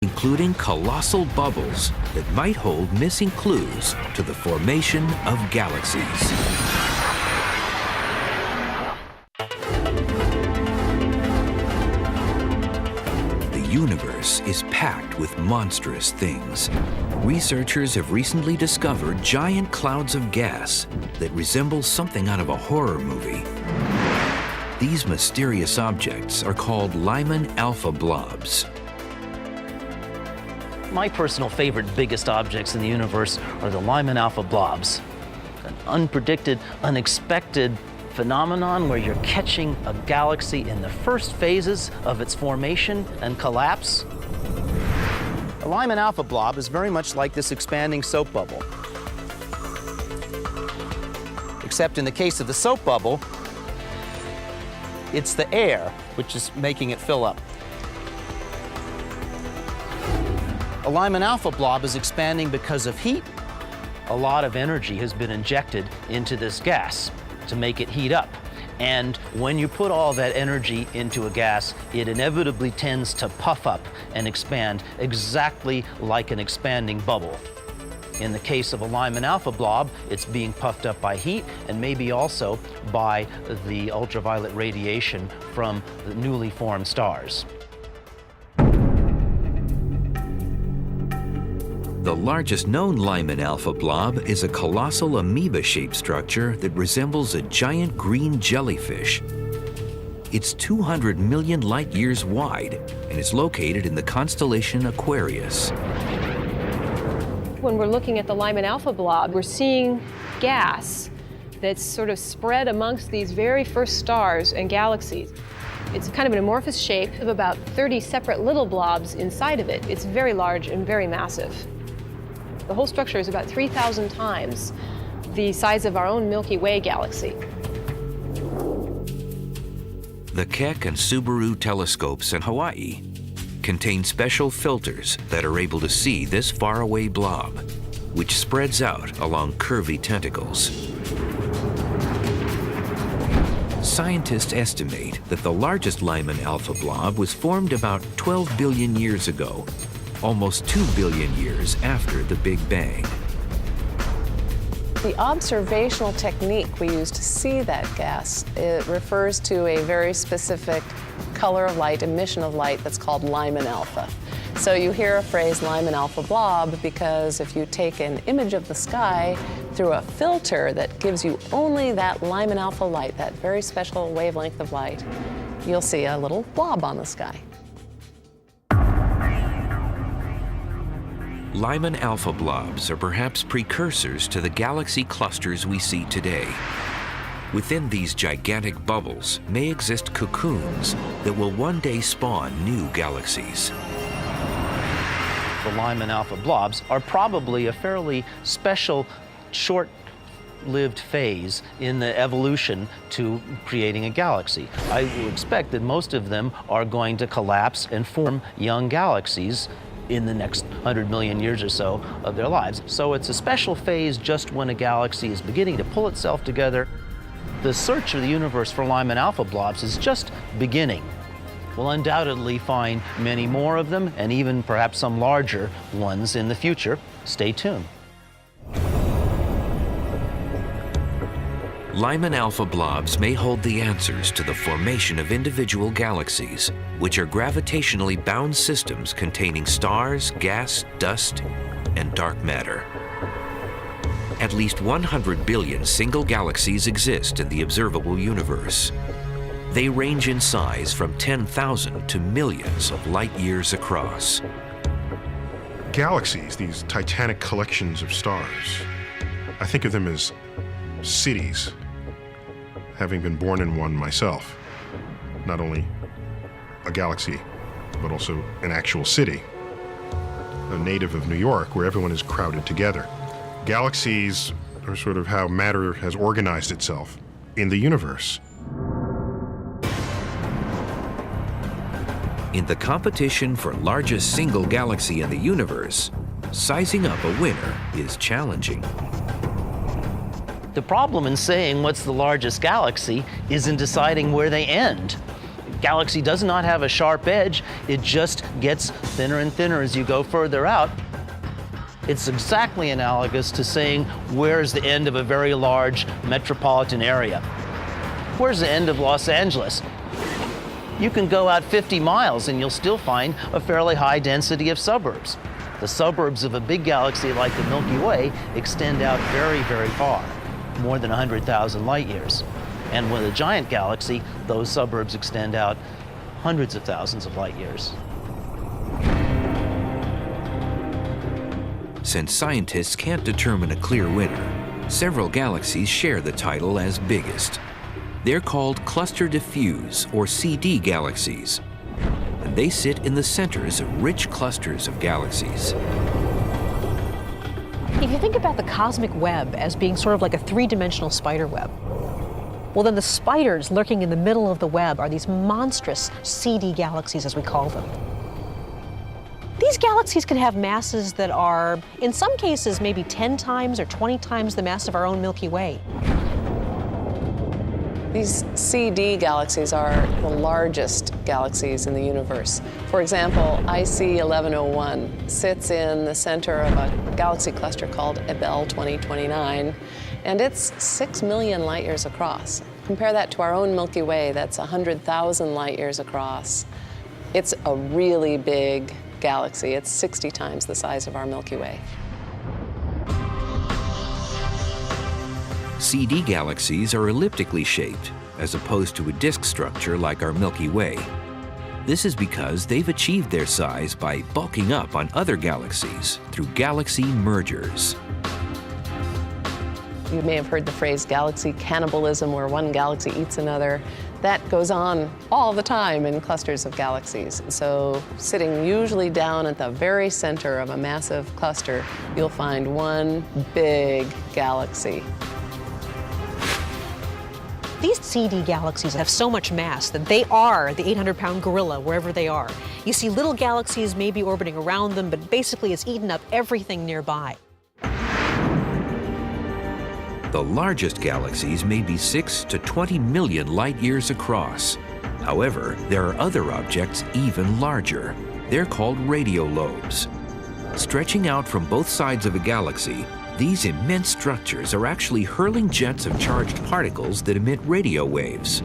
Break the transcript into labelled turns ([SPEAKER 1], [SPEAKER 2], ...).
[SPEAKER 1] including colossal bubbles that might hold missing clues to the formation of galaxies. The universe is packed with monstrous things. Researchers have recently discovered giant clouds of gas that resemble something out of a horror movie. These mysterious objects are called Lyman alpha blobs.
[SPEAKER 2] My personal favorite biggest objects in the universe are the Lyman alpha blobs. An unpredicted, unexpected phenomenon where you're catching a galaxy in the first phases of its formation and collapse. A Lyman alpha blob is very much like this expanding soap bubble. Except in the case of the soap bubble, it's the air which is making it fill up. A Lyman alpha blob is expanding because of heat. A lot of energy has been injected into this gas to make it heat up. And when you put all that energy into a gas, it inevitably tends to puff up and expand exactly like an expanding bubble. In the case of a Lyman alpha blob, it's being puffed up by heat and maybe also by the ultraviolet radiation from the newly formed stars.
[SPEAKER 1] The largest known Lyman alpha blob is a colossal amoeba-shaped structure that resembles a giant green jellyfish. It's 200 million light-years wide and is located in the constellation Aquarius.
[SPEAKER 3] When we're looking at the Lyman alpha blob, we're seeing gas that's sort of spread amongst these very first stars and galaxies. It's kind of an amorphous shape of about 30 separate little blobs inside of it. It's very large and very massive. The whole structure is about 3,000 times the size of our own Milky Way galaxy.
[SPEAKER 1] The Keck and Subaru telescopes in Hawaii contain special filters that are able to see this faraway blob, which spreads out along curvy tentacles. Scientists estimate that the largest Lyman alpha blob was formed about 12 billion years ago, almost 2 billion years after the Big Bang.
[SPEAKER 4] The observational technique we use to see that gas, it refers to a very specific color of light, emission of light that's called Lyman alpha. So you hear a phrase Lyman alpha blob because if you take an image of the sky through a filter that gives you only that Lyman alpha light, that very special wavelength of light, you'll see a little blob on the sky.
[SPEAKER 1] Lyman alpha blobs are perhaps precursors to the galaxy clusters we see today. Within these gigantic bubbles may exist cocoons that will one day spawn new galaxies.
[SPEAKER 2] The Lyman alpha blobs are probably a fairly special, short-lived phase in the evolution to creating a galaxy. I would expect that most of them are going to collapse and form young galaxies in the next 100 million years or so of their lives. So it's a special phase just when a galaxy is beginning to pull itself together. The search of the universe for Lyman alpha blobs is just beginning. We'll undoubtedly find many more of them and even perhaps some larger ones in the future. Stay tuned.
[SPEAKER 1] Lyman alpha blobs may hold the answers to the formation of individual galaxies, which are gravitationally bound systems containing stars, gas, dust, and dark matter. At least 100 billion single galaxies exist in the observable universe. They range in size from 10,000 to millions of light years across.
[SPEAKER 5] Galaxies, these titanic collections of stars, I think of them as cities, having been born in one myself. Not only a galaxy, but also an actual city. A native of New York, where everyone is crowded together. Galaxies are sort of how matter has organized itself in the universe.
[SPEAKER 1] In the competition for largest single galaxy in the universe, sizing up a winner is challenging.
[SPEAKER 2] The problem in saying what's the largest galaxy is in deciding where they end. galaxy does not have a sharp edge. It just gets thinner and thinner as you go further out. It's exactly analogous to saying, where's the end of a very large metropolitan area? Where's the end of Los Angeles? You can go out 50 miles and you'll still find a fairly high density of suburbs. The suburbs of a big galaxy like the Milky Way extend out very, very far, more than 100,000 light years. And with a giant galaxy, those suburbs extend out hundreds of thousands of light years.
[SPEAKER 1] Since scientists can't determine a clear winner, several galaxies share the title as biggest. They're called cluster diffuse, or CD galaxies, and they sit in the centers of rich clusters of galaxies.
[SPEAKER 6] If you think about the cosmic web as being sort of like a three-dimensional spider web, well, then the spiders lurking in the middle of the web are these monstrous CD galaxies, as we call them. These galaxies can have masses that are, in some cases, maybe 10 times or 20 times the mass of our own Milky Way.
[SPEAKER 4] These CD galaxies are the largest galaxies in the universe. For example, IC 1101 sits in the center of a galaxy cluster called Abell 2029, and it's 6 million light years across. Compare that to our own Milky Way, that's 100,000 light years across. It's a really big galaxy. It's 60 times the size of our Milky Way.
[SPEAKER 1] CD galaxies are elliptically shaped, as opposed to a disk structure like our Milky Way. This is because they've achieved their size by bulking up on other galaxies through galaxy mergers.
[SPEAKER 4] You may have heard the phrase galaxy cannibalism, where one galaxy eats another. That goes on all the time in clusters of galaxies. So sitting usually down at the very center of a massive cluster, you'll find one big galaxy.
[SPEAKER 6] These CD galaxies have so much mass that they are the 800-pound gorilla wherever they are. You see little galaxies maybe orbiting around them, but basically it's eaten up everything nearby.
[SPEAKER 1] The largest galaxies may be 6 to 20 million light years across. However, there are other objects even larger. They're called radio lobes. Stretching out from both sides of a galaxy, these immense structures are actually hurling jets of charged particles that emit radio waves.